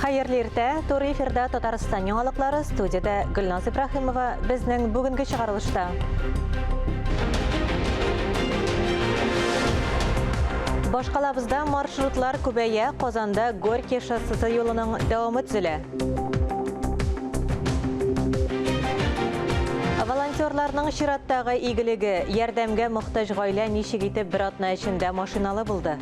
Hayırlı erте, Toru efirde Tataristan yoğalıkları stüdiyada Gülnaz İbrahimova bizning bugünkü çıkarılışta. Boshqalabizda marşrutlar Kubeye, Qozonda Gorkiy shossesi yo'lining davomi tuzili. Volontyorlarning Shiratdagi igiligi, yordamga muhtoj oila nishig etib bir otna ichida mashinali bo'ldi.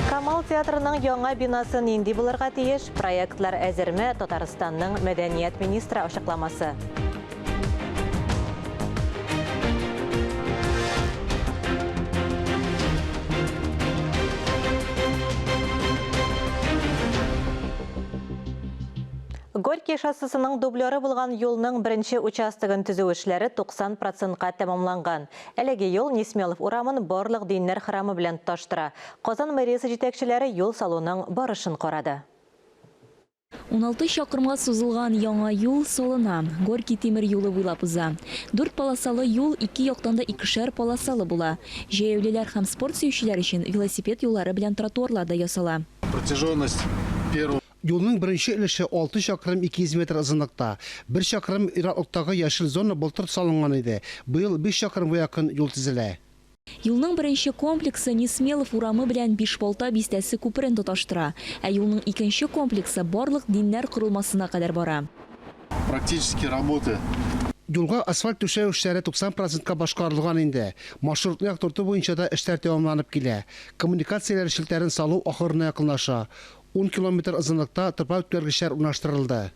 Kamal teatrining yangi binosi nindi bo'lirga tegish, proyektlar әзерме Tataristonning madaniyat ministri ochiqlamasi. Gorkiy shossesining dublyori bo'lgan yo'lning birinchi uchastigini tuzuv ishlari 90%ga tamomlangan. Әлеге yo'l Nesmelov uramын барлык dinlar храмы bilan toshtira. Qozon meriyasi yetakchilari yo'l salonining borishini qaradi. 16 шақырымға созылған яңа юл солына. Горький темір юлы буйлап уза. 4 полосалы юл 2 яктан да 2-шәр полосалы була. Җәяүлеләр һәм спорт сөючеләр өчен велосипед юллары белән тротуарлар да ясала. Протяженность первого Yolun birinci ilişi 6 şakırım 200 metre uzunlukta. 1 şakırım İraklıktaki yeşil zona bultur salıngan idi. Bu yıl 5 şakırım bu yakın yol tizile. Юлның беренче комплексы Несмелов урамы белән Бишбалта бистәсе күперен тоташтыра. Ә юлның икенче комплексы барлык диннәр корылмасына кадәр бара. практически работы. Yolga asfalt düşəy işləri 90%-ka başqarılğan indi. Marşrutlu yaktortu boyunca da işlər tamamlanıb gələ. Kommunikasiyalar şiltlərin salı axırına yaxınlaşa. 10 kilometr uzunlukta tırpa ötkərgişlər ulaştırıldı.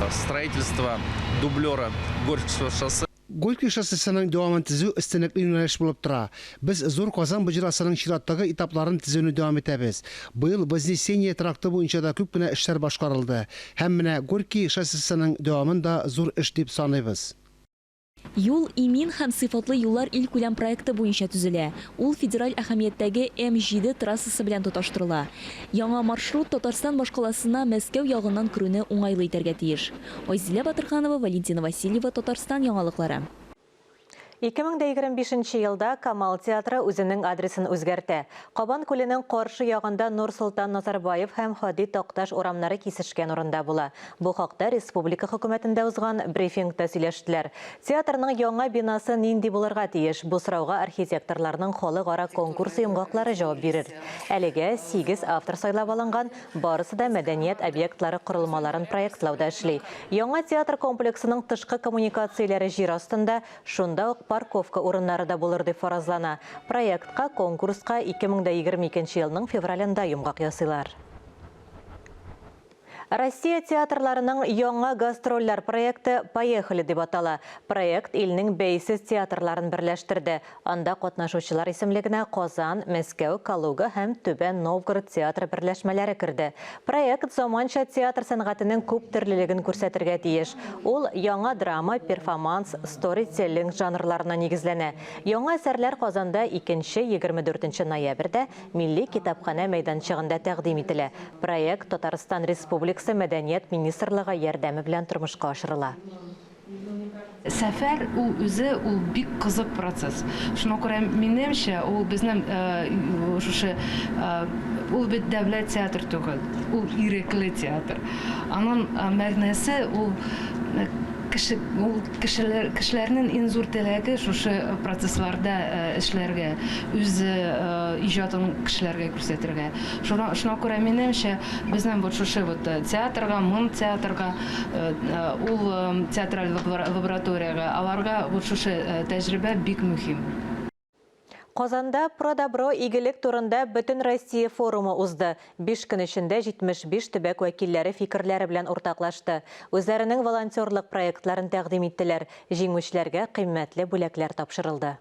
Строительство дублера Горького шоссе. Gorkiy shossesining davomini tizuv istinakli yo'nalish bo'lib tura. Biz zo'r Qozon bujrasining Shiratdagi etaplarını tizuvni davom etamiz. Bu yil Voznесение trakti bo'yicha da ko'pgina ishlar boshqarildi. Hammana Gorkiy shossesining davomida zo'r ish deb sanaymiz. Юл имин һәм сыйфатлы юллар ил күләм проекты буенча төзелә. Ул федераль әһәмияттәге М7 трассасы белән тоташтырыла. Яңа маршрут Татарстан башкаласына Мәскәү ягыннан керүне уңайлы итәргә тиеш. Айзилә Батырханова, Валентина Васильева, Татарстан яңалыклары. 2025 елда Камал театры үзенең адресын үзгәртә. Кабан күленең каршы ягында Нурсултан Назарбаев һәм Хади Токташ урамнары кисешкән урында була. Бу хакта республика хөкүмәтендә узган брифингта сөйләштеләр. Театрның яңа бинасы нинди булырга тиеш? Бу сорауга архитекторларның халыкара конкурсы йомгаклары җавап бирер. Әлегә 8 автор сайлап алынган, барысы да мәдәният объектлары корылмаларын проектлауда эшли. Яңа театр комплексының тышкы коммуникацияләре җир астында, шунда ук парковка урыннары да булыр дип фаразлана. Проектка, конкурска 2022 елның февралендә йомгак ясыйлар. Россия театрларының яңа гастрольләр проекты «Поехали» дип атала. Проект илнең бәйсез театрларын берләштерде. Анда катнашучылар исемлегенә Казан, Мәскәү, Калуга һәм Түбән Новгород театры берләшмәләре керде. Проект заманча театр сәнгатенең күп төрлелеген күрсәтергә тиеш. Ул яңа драма, перформанс, сторителлинг жанрларына нигезләнә. Яңа әсәрләр Казанда 2-24 ноябрьдә Милли китапханә мәйданчыгында тәкъдим ителә. Проект Татарстан Республикасы Мәдәният министрлыгы ярдәме белән тормышка ашырыла. Сәфәр ул үзе ул бик кызык процесс. Шуңа күрә минемчә ул безнең шушы ул бит дәүләт театр түгел, ул ирекле театр. Аның мәгънәсе ул кешеләрнең иң зур теләге шушы процессларда эшләргә, үз иҗатын кешеләргә күрсәтергә. Шуңа күрә минемчә безнең бу шушы театрга, мон театрга, ул театраль лабораториягә, аларга бу шушы тәҗрибә бик мөһим. Казанда Продобро игелек турында Бөтен Россия форумы узды. 5 көн эчендә 75 төбәк вәкилләре фикерләре белән уртаклашты. Үзләренең волонтерлык проектларын тәкъдим иттеләр. Җиңүчеләргә кыйммәтле бүләкләр тапшырылды.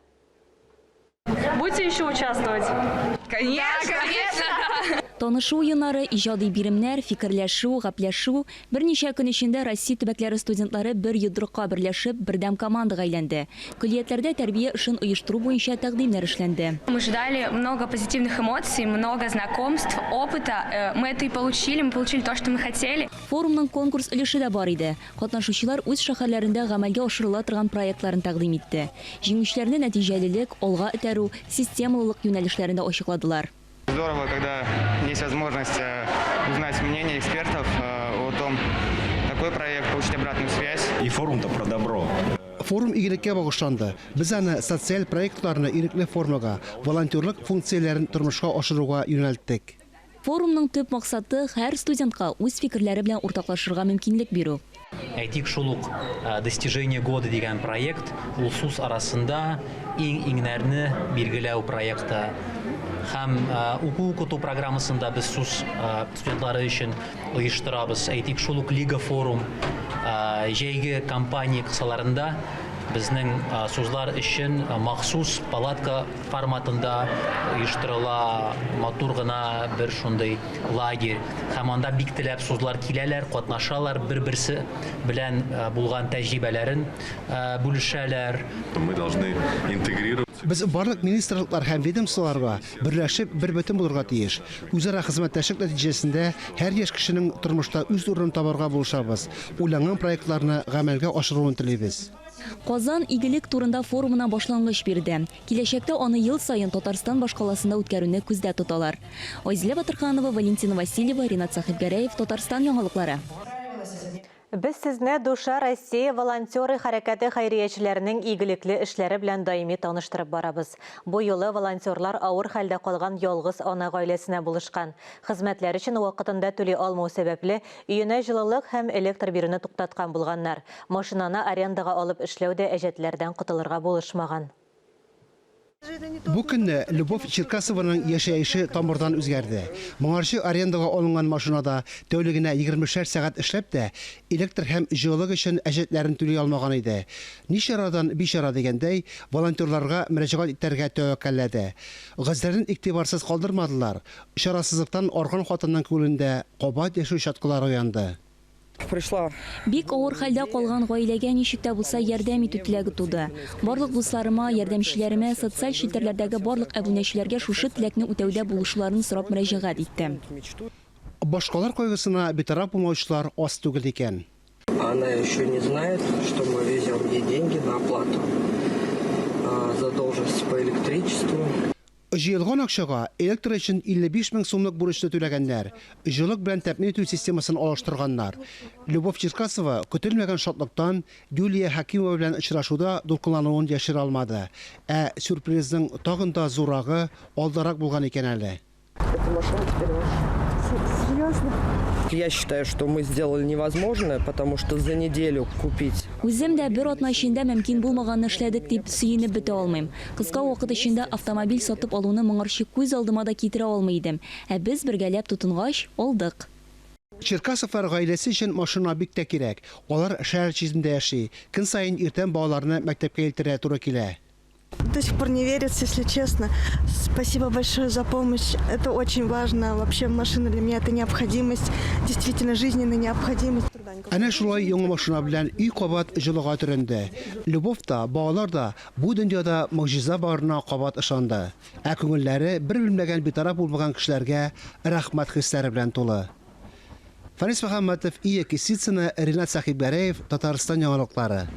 Будете еще участвовать? Конечно! Танышу уеннары, иҗади биремнәр, фикерләшү, гәпләшү, берничә көн эчендә Россия төбәкләре студентлары бер йодрыкка берләшеп, бердәм командага әйләнде. Көллиятләрдә тәрбия эшен оештыру буенча тәкъдимнәр эшләнде. Мы ждали много позитивных эмоций, много знакомств, опыта. Мы это и получили, мы получили то, что мы хотели. Форумның конкурс өлеше дә бар иде. Катнашучылар үз шәһәрләрендә гамәлгә ашырыла торган проектларын тәкъдим итте. Җиңүчеләрне нәтиҗәлелек, алга этәрү, системалылык юнәлешләрендә ачыкладылар. Здорово, когда есть возможность узнать мнение экспертов о том, какой проект, получить обратную связь. И форум-то про добро. Форум игелеккә багышланды. Без аны социаль проектларны ирекле формага, волонтерлык функцияләрен тормышка ашыруга юнәлттек. Форумның төп максаты һәр студентка үз фикерләре белән уртаклашырга мөмкинлек бирү. Әйтик шул ук достижение года дигән проект ул сүз арасында иңнәрне билгеләү проекты. Һәм уку программасында без сүз студентлары өчен оештырабыз. Әйтик шул ук Лига форум җәйге кампания кысаларында безнең сүзләр өчен махсус палатка форматында оештырыла матур гына бер шундый лагерь. Һәм анда бик теләп сүзләр киләләр, катнашалар, бер-берсе белән булган тәҗрибәләрен бүлешәләр. Мы должны интегрировать. Без барлык министрлыклар һәм ведомстволарга берләшеп бер бөтен булырга тиеш. Үзара хезмәттәшлек нәтиҗәсендә һәр яшь кешенең тормышта үз урынын табарга булышабыз. Уйланган проектларны гамәлгә ашыруын телибез. Казан игелек турында форумына башлангыч бирде. Киләчәктә аны ел сайын Татарстан башкаласында үткәрүне күздә тоталар. Айзилә Батырханова, Валентина Васильева, Ринат Сахибгәрәев, Татарстан яңалыклары. Без сезне Душа Россия волонтеры хәрәкәте хәйриячеләренең игелекле эшләре белән даими таныштырып барабыз. Бу юлы волонтерлар авыр хәлдә калган ялгыз ана гаиләсенә булышкан. Хезмәтләр өчен вакытында түли алмау сәбәпле өенә җылылык һәм электр бирүне туктаткан булганнар. Машинаны арендага алып эшләүдә әҗәтләрдән котылырга булышмаган. Бу көнне Любовь Черкасованың яшәеше тамырдан үзгәрде. Моңарчы арендага алынган машинада тәүлегенә 20 сәгать эшләп тә электр һәм җылылык өчен әҗәтләрен түли алмаган иде. Ничарадан бичара дигәндәй, волонтерларга мөрәҗәгать итәргә тәвәккәлләде. Гызларын игътибарсыз калдырмадылар. Чарасызлыктан арган хатынның күлендә кабат яшәү чаткылары уянды. Бик авыр хәлдә калган гаиләгә ничек тә булса ярдәм итү теләге туды. Барлык дусларыма, ярдәмчеләремә, социаль челтәрләрдәге барлык әбүнәчеләргә шушы теләкне үтәүдә булышларын сорап мөрәҗәгать иттем. Башкалар кайгысына битараф булмаучылар аз түгел икән. Она еще не знает, что мы везем ей деньги на оплату задолженности по электричеству. Җыелган акчага электр өчен 55 мең сумлык бурычны түләгәннәр, җылылык белән тәэмин итү системасын алыштырганнар. Любовь Черкасова көтелмәгән шатлыктан Юлия Хакимова белән очрашуда дулкынлануын яшерә алмады. Сюрпризның тагын да зурагы алдарак булган икән әле. Я считаю, что мы сделали невозможное, потому что за неделю купить. Үзем дә бер атна эчендә мөмкин булмаганны эшләдек дип сөенеп бетә алмыйм. Кыска вакыт эчендә автомобиль сатып алуны моңарчы күз алдыма да китерә алмый идем. Без бергәләп тотынгач алдык. Черкасовлар гаиләсе өчен машина бик тә кирәк. Алар шәһәр чизендә яши. Көн сайын иртән балаларны мәктәпкә илтерә туры килә. До сих пор не верится, если честно. Спасибо большое за помощь. Это очень важно. Вообще машина для меня это необходимость. Действительно жизненная необходимость. Әнә шулай яңа машина белән үй кабат җылыга төренде. Любовь та, балалар да бу дөньяда могҗиза барына кабат ышанды. Күңелләре бер белмәгән битараф булмаган кешеләргә рәхмәт хисләре белән тулы. Фарис Мөхәммәтов, Ия Кисицина, Ринат Сахибгәрәев, Татарстан яңалыклары.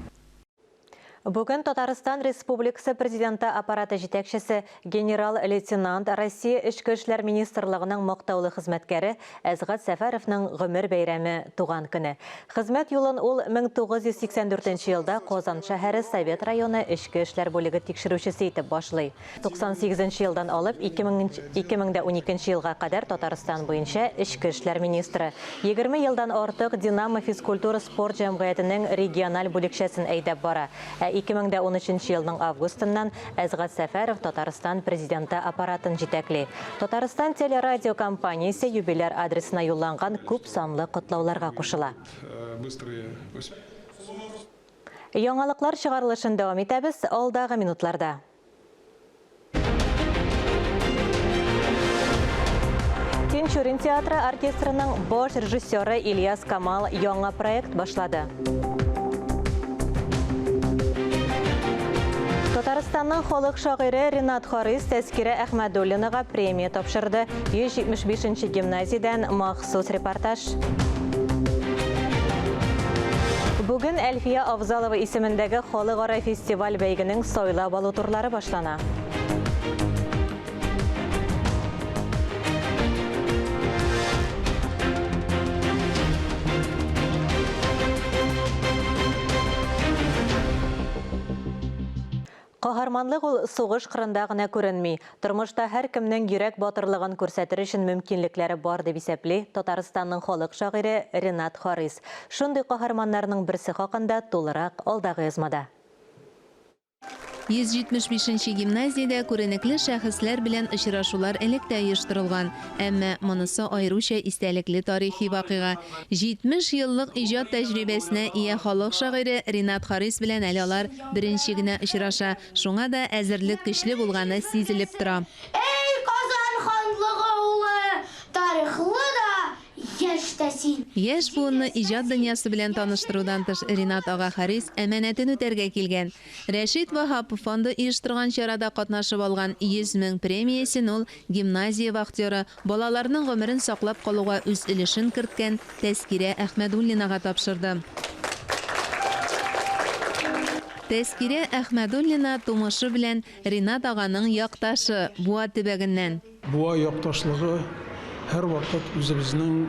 Бүген Татарстан Республикасы президенты аппараты җитәкчесе генерал-лейтенант Россия Эчке эшләр министрлыгының мактаулы хезмәткәре Әзгат Сәфәровның гомер бәйрәме туган көне. Хезмәт юлын ул 1984 елда Казан шәһәре Совет районы Эчке эшләр бүлеге тикшерүчесе итеп башлый. 98 елдан алып 2012 елга кадәр Татарстан буенча Эчке эшләр министры. 20 елдан артык Динамо физкультура спорт җәмгыятенең региональ бүлекчәсен әйдәп бара. 2013 елның августыннан Әзгат Сәфәров Татарстан президенты аппаратын җитәкли. Татарстан телерадио компаниясе юбиляр адресына юлланган күп санлы котлауларга кушыла. Яңалыклар чыгарылышын дәвам итәбез алдагы минутларда. Тинчурин театры оркестрының баш режиссеры Ильяс Камал яңа проект башлады. Татарстанның халык шагыйре Ринат Харис Тәскирә Әхмәдуллинага премия тапшырды. 175-нче гимназиядән махсус репортаж. Бүген Әлфия Авзалова исемендәге халыкара фестиваль бәйгенең сайлап алу турлары башлана. Каһарманлык ул сугыш кырында гына күренми. Тормышта һәр кемнең йөрәк батырлыгын күрсәтер өчен мөмкинлекләре бар дип исәпли Татарстанның халык шагыйре Ринат Харис. Шундый каһарманнарның берсе хакында тулырак алдагы язмада. 175-нче гимназиядә күренекле шәхесләр белән очрашулар электә оештырылган. Әмма монысы аеруча истәлекле тарихи вакыйга. 70 еллык иҗат тәҗрибәсенә ия халык шагыйре Ринат Харис белән әле алар беренче генә очраша. Шуңа да әзерлек көчле булганы сизелеп тора. Эй, Казан ханлыгы улы, тарихлы да яшьтәсин. Яшь буынны иҗат дөньясы белән таныштырудан тыш Ринат ага Харис әманәтен үтәргә килгән. Рәшит Вахапов фонды оештырган чарада катнашып алган 100 мең премиясен ул гимназия вахтеры, балаларның гомерен саклап калуга үз өлешен керткән Тәскирә Әхмәдуллинага тапшырды. Тәскирә Әхмәдуллина тумышы белән Ринат аганың якташы Буа төбәгеннән. Буа якташлыгы һәр вакыт үзебезнең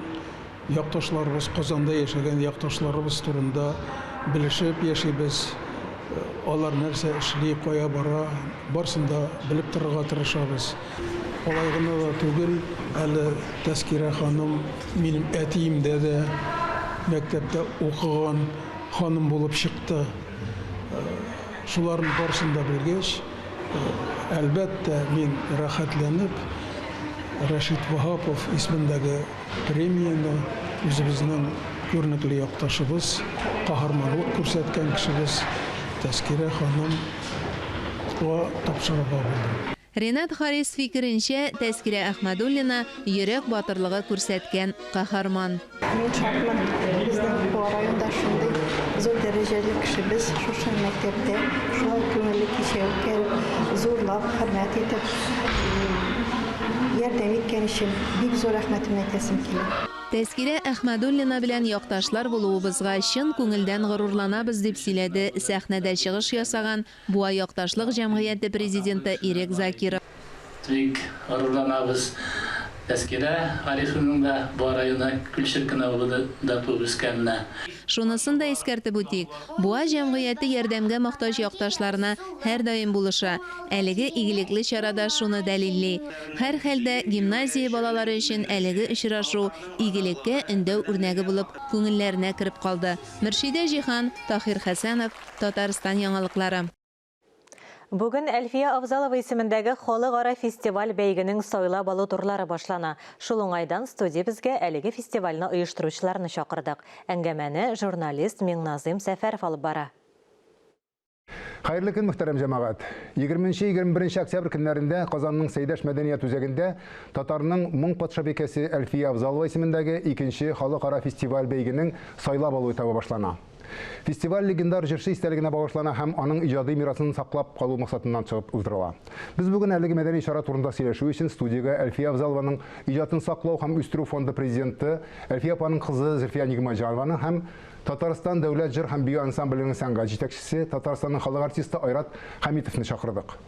якташларыбыз, Казанда яшәгән якташларыбыз турында белешеп яшибез. Алар нәрсә эшли, кая бара, барсын да белеп торырга тырышабыз. Алай гына да түгел, әле Тәскирә ханым минем әтиемдә дә мәктәптә укыган ханым булып чыкты. Шуларның барсын да белгәч, әлбәттә мин рәхәтләнеп Рәшит Вахапов исемендәге премияны үзебезнең күренекле якташыбыз, каһарманлык күрсәткән кешебез Тәскирә ханымга тапшырырга булдым. Ринат Харис фикеренчә, Тәскирә Әхмәдуллина йөрәк батырлыгы күрсәткән каһарман. Мин шатмын. Безнең бу районда шундый зур дәрәҗәле кешебез шушы мәктәптә, шулай күңелле кичә үткәреп, зурлап, хөрмәт итеп, ярдәм иткән өчен бик зур рәхмәтемне әйтәсем килә. Тәскирә Әхмәдуллина белән якташлар булуыбызга чын күңелдән горурланабыз дип сөйләде сәхнәдә чыгыш ясаган Буа якташлык җәмгыяте президенты Ирек Закиров. Бик горурланабыз. Тәскирә Харисовның да бу районда күлчеркенә булды да үскәненә. Шунысын да искәртеп үтик. Буа җәмгыяте ярдәмгә мохтаҗ якташларына һәр даим булыша. Әлеге игелекле чарада шуны дәлилли. Һәр хәлдә гимназия балалары өчен әлеге очрашу игелеккә өндәү үрнәге булып күңелләренә кереп калды. Мөршидә Җихан, Тахир Хәсәнов, Татарстан яңалыклары. Бүген Әлфия Авзалова исемендәге халыкара фестиваль бәйгенең сайлап алу турлары башлана. Шул уңайдан студиябезгә әлеге фестивальне оештыручыларны чакырдык. Әңгәмәне журналист Миңназым Сәфәров алып бара. Хайырлы көн, мөхтәрәм җәмәгать. 20-21 октябрь көннәрендә Казанның Сәйдәш мәдәният үзәгендә Татарның моң патшабикәсе Әлфия Авзалова исемендәге 2нче халыкара фестиваль бәйгенең сайлап алу этабы башлана. Фестиваль легендар җырчы истәлегенә багышлана һәм аның иҗади мирасын саклап калу максатыннан чыгып уздырыла. Без бүген әлеге мәдәни чара турында сөйләшү өчен студиягә Әлфия Авзалованың иҗатын саклау һәм үстерү фонды президенты Әлфия апаның кызы Зөлфия Нигъмәтҗанованы һәм Татарстан дәүләт җыр һәм бию ансамбленың сәнгать җитәкчесе Татарстанның халык артисты Айрат Хәмитовны чакырдык.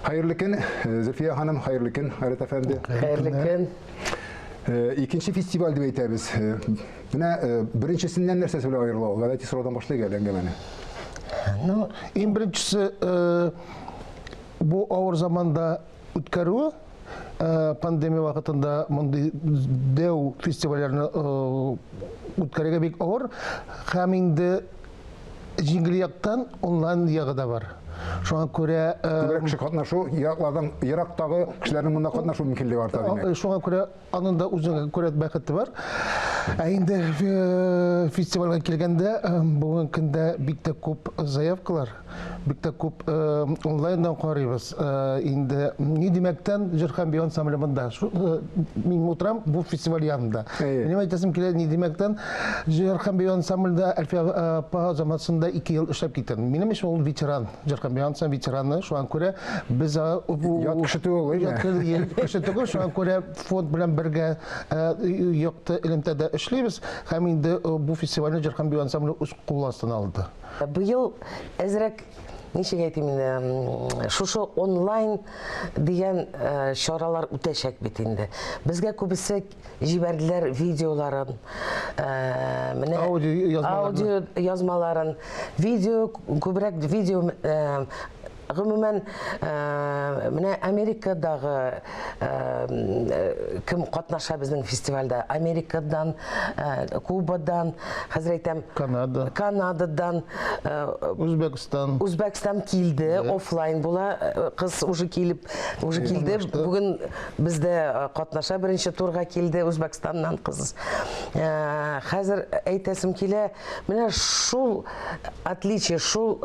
Хәерле көн, Зөлфия ханым, хәерле көн, Айрат әфәнде. Хәерле көн. Икенче фестиваль дип әйтәбез. Менә беренчесеннән нәрсә белән аерыла? Гадәти сораудан башлыйк әле әңгәмәне. Ну, иң беренчесе бу авыр заманда үткәрү, пандемия вакытында мондый дәү фестивальләрне үткәрергә бик авыр, һәм инде җиңел яктан онлайн ягы да бар. Шуңа күрә күбрәк кеше катнашу, ерактагы кешеләрнең монда катнашу мөмкинлеге арта димәк. Шуңа күрә аның да үзенә күрә бәхете бар. Инде фестивальгә килгәндә бүгенге көндә бик тә күп заявкалар, бик тә күп онлайндан карыйбыз. Инде ни димәктән җыр һәм бию ансамбле монда. Мин утырам бу фестиваль янында. Минем әйтәсем килә, ни димәктән җыр һәм бию ансамблендә Әлфия апа заманында 2 ел эшләп киткән. Минем өчен ул ветеран, җыр һәм бию ансамбле ветераны. Шуңа күрә без ят кеше түгел, кеше түгел. Шуңа күрә фонд белән бергә якты элемтәдә эшлибез. Һәм инде бу фестивальне җыр һәм бию ансамбле үз кул астына алды. Быел әзрәк ничек әйтим инде, шушы онлайн дигән чаралар үтәчәк бит инде. Безгә күбесе җибәрделәр видеоларын, менә аудио язмаларын, видео күбрәк видео гомумән менә Америкадагы кем катнаша безнең фестивальдә? Америкадан, Кубадан, хәзер әйтәм, Канададан, Үзбәкстан килде, офлайн була, кыз уже килде. Бүген бездә катнаша беренче турга килде Үзбәкстаннан кыз. Хәзер әйтәсем килә, менә шул отличие, шул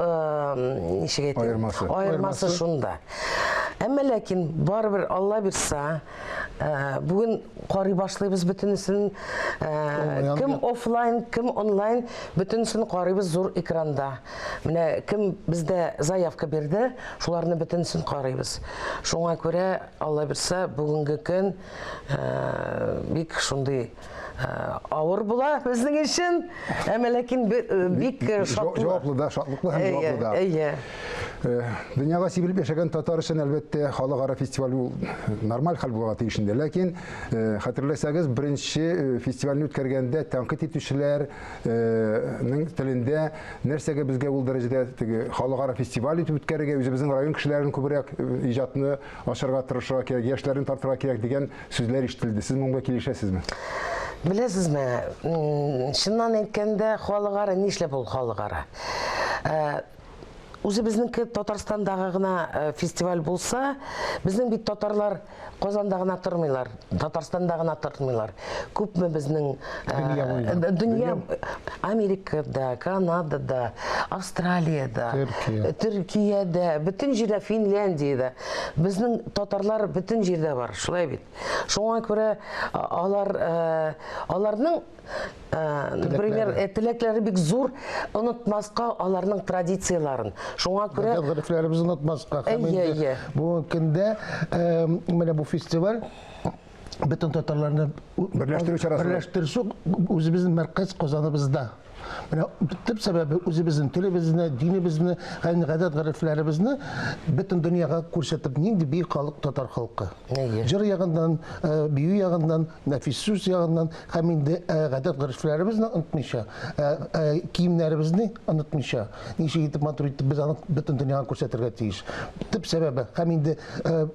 ничек әйтәм? Айырмасы шунда. Әмма ләкин барыбер Алла бирса, бүген карый башлыйбыз бөтенесен, кем офлайн, кем онлайн, бөтенесен карыйбыз зур экранда. Менә кем бездә заявка бирде, шуларны бөтенесен карыйбыз. Шуңа күрә Алла бирса, бүгенге көн бик шундый авыр була безнең өчен, әмма ләкин бик жаваплы да, шатлыклы һәм җаваплы да. Дөньяга сибелеп яшәгән татар өчен әлбәттә халыкара фестиваль нормаль хәл булырга тиешендә. Ләкин хәтерләсәгез, беренче фестивальне үткәргәндә тәнкыйть итүчеләрнең телендә нәрсәгә безгә ул дәрәҗәдә теге халыкара фестиваль итеп үткәрергә, үзебезнең район кешеләрен күбрәк иҗатны ашырга тырышырга кирәк, яшьләрне тартырга кирәк дигән сүзләр ишетелде. Сез моңа килешәсезме? Беләсезме, чыннан әйткәндә, халыкара нишләп ул халыкара? Үзе безнең Татарстандагы гына фестиваль булса, безнең бит татарлар Казанда гына тормыйлар, Татарстанда гына тормыйлар. Күпме безнең дөнья Америкада, Канадада, Австралиядә, Төркиядә, бөтен җирдә, Финляндиядә безнең татарлар бөтен җирдә бар, шулай бит. Шуңа күрә аларның например, теләкләре бик зур, онытмаска аларның традицияларын. Шуңа күрә гадәтләребезне онытмаска. Бу көндә менә бу фестиваль бөтен татарларны берләштерү үзебезнең мәркәз Казаныбызда. Менә төп сәбәбе үзебезнең телебезне, динебезне, гадәт-горефләребезне бөтен дөньяга күрсәтеп, нинди бик халык татар халкы. Җыр ягыннан, бию ягыннан, нәфис сүз ягыннан, һәм инде гадәт-горефләребезне онытмыйча, киемнәребезне онытмыйча, ничек итеп матур итеп без аны бөтен дөньяга күрсәтергә тиеш. Төп сәбәбе һәм инде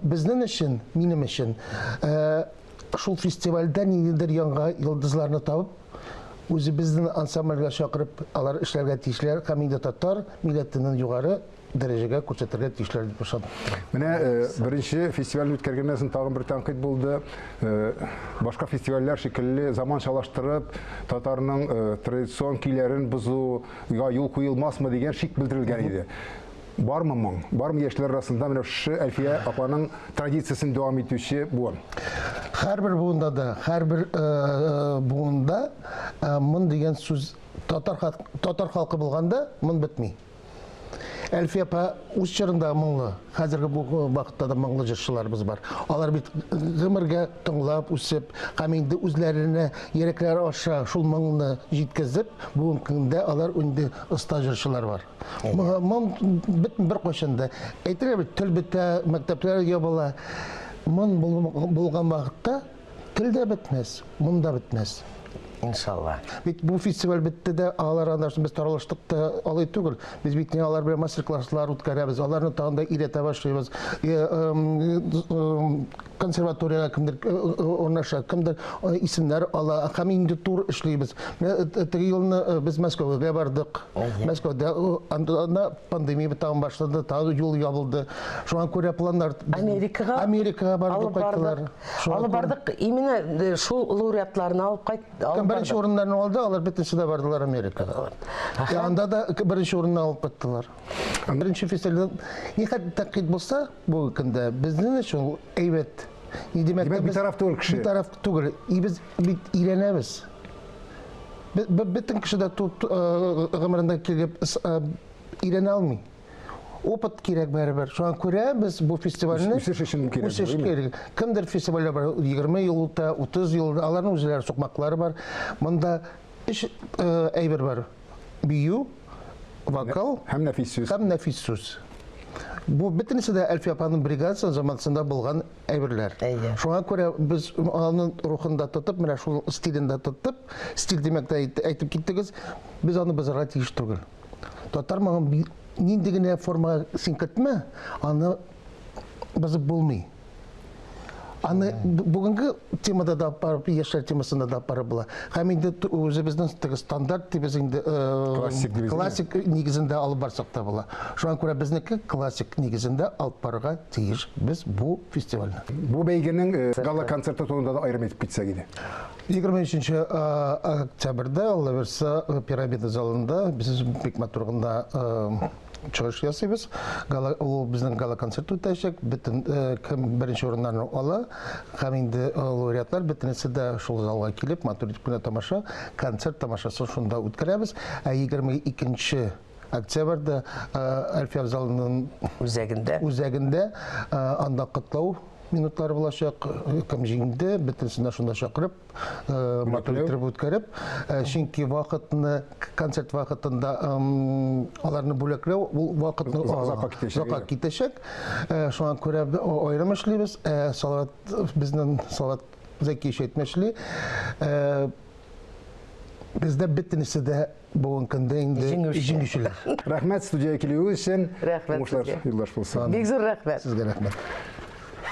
безнең өчен, минем өчен шул фестивальдә ниндидер яңа йолдызларны табып, үзебезнең ансамбльгә чакырып, алар эшләргә тиешләр, һәм инде татар милләтенең югары дәрәҗәгә күрсәтергә тиешләр дип ышандым. Менә беренче фестивальне үткәргәннән соң тагын бер тәнкыйть булды. Башка фестивальләр шикелле заманчалаштырып, татарның традицион көйләрен бозуга юл куелмасмы дигән шик белдерелгән иде. Бармы моң? Бармы яшьләр арасында менә шу Әлфия апаның традициясын дәвам итүче буын? Һәрбер буында да, һәрбер буында мын дигән сүз татар халкы булганда мын бетми. Әлфия апа үз чорында моңлы, хәзерге бу вакытта да моңлы җырчыларыбыз бар. Алар бит гомергә тыңлап үсеп, һәм инде үзләренә йөрәкләре аша шул моңны җиткезеп, бүгенге көндә алар инде оста җырчылар бар. Мон бер кайчанда әйтергә бит тел бетә, мәктәпләр ябыла. Мон булган вакытта тел дә бетмәс, мон да бетмәс. Иншалла. Бит бу фестиваль битте дә, алар аннан без таралыштык та алай түгел. Без бит алар белән мастер-класслар үткәрәбез. Аларны тагында өйрәтә башлыйбыз. Консерваториягә кемдер урнаша, кемдер исемнәр ала, һәм инде тур эшлибез. Теге елны без Мәскәүгә бардык. Мәскәүдә анда пандемия тагын башлады, тагы юл ябылды. Шуңа күрә планнар Америкага бардык кайттылар. Алып бардык, именно шул лауреатларны алып кайттылар. Беренче урыннарны алды, алар бөтенсе дә бардылар Америкага. Анда да беренче урынны алып кайттылар. Беренче фестивальдә никәт тәкъид булса, бу көндә безнең өчен әйбәт. Димәк, бит тараф түгел кеше. Тараф түгел. Без бит өйрәнәбез. Бөтен кеше дә гомерендә килеп өйрәнә алмый. Опыт кирәк бәрабәр. Шуңа күрә без бу фестивальне үсеш өчен кирәк. Кемдер фестивальләр бар, 20 ел үтә, 30 ел, аларның үзләре сукмаклары бар. Монда эш әйбер бар. Бию, вокал һәм нәфис сүз. Бу бөтенесе дә Әлфия апаның бригадасы заманында булган әйберләр. Шуңа күрә без аның рухында тотып, менә шул стилендә тотып, стиль димәк тә әйтеп киттегез, без аны бозарга тиеш түгел. Татар моңын ниндегенә форма синкетме, аны базып булмый. Аны бүгінгі темада да барып, яшьләр темасында да барып була. Һәм инде үзебезнең стандарт дибез инде классик нигезендә алып барсак та була. Шуңа күрә безнеке классик нигезендә алып барырга тиеш без бу фестивальне. Бу бәйгенең гала концерты турында да аерым әйтеп китсәк иде. 23 октябрьдә Алла берсе пирамида залында без бик матур гына чыгыш ясыйбыз. Ул безнең гала концерт үтәчәк. Бөтен кем беренче урыннарны ала, һәм инде лауреатлар бөтенесе дә шул залга килеп, матур итеп тамаша, концерт тамашасы шунда үткәрәбез. 22 октябрьдә Әлфия залының үзәгендә анда котлау минутлары булачак. Кем җиңде, бөтенесенә шунда чакырып, матур итеп үткәреп, чөнки вакытны концерт вакытында аларны бүләкләү, ул вакытны озакка китәчәк. Шуңа күрә аерым эшлибез. Салават безнең Салават Зәки әйтмешли, бездә бөтенесе дә бүгенге көндә инде җиңүчеләр. Рәхмәт студияга килүегез өчен. Рәхмәт. Юлдаш булсын. Бик зур рәхмәт. Сезгә рәхмәт.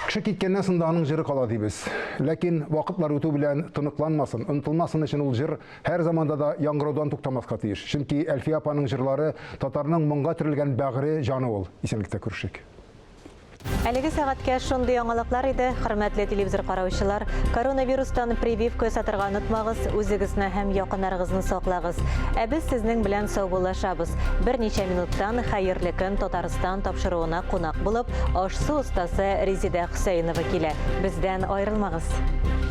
Кеше киткәннән соң да аның җыры кала дибез. Ләкин вакытлар үтү белән тыныкланмасын, онытылмасын өчен ул җыр һәр заманда да яңгыраудан туктамаска тиеш. Чөнки Әлфия апаның җырлары татарның моңга төрелгән бәгъре җаны ул. Исәнлектә күрешик. Әлеге сәгатькә шундый яңалыклар иде. Хөрмәтле телевизор караучылар, коронавирустан прививка сатырга онытмагыз, үзегезне һәм якыннарыгызны саклагыз. Ә без сезнең белән сау булашабыз. Берничә минуттан хәерле көн Татарстан тапшыруына кунак булып, ашсу остасы Резида Хөсәенова килә. Бездән аерылмагыз.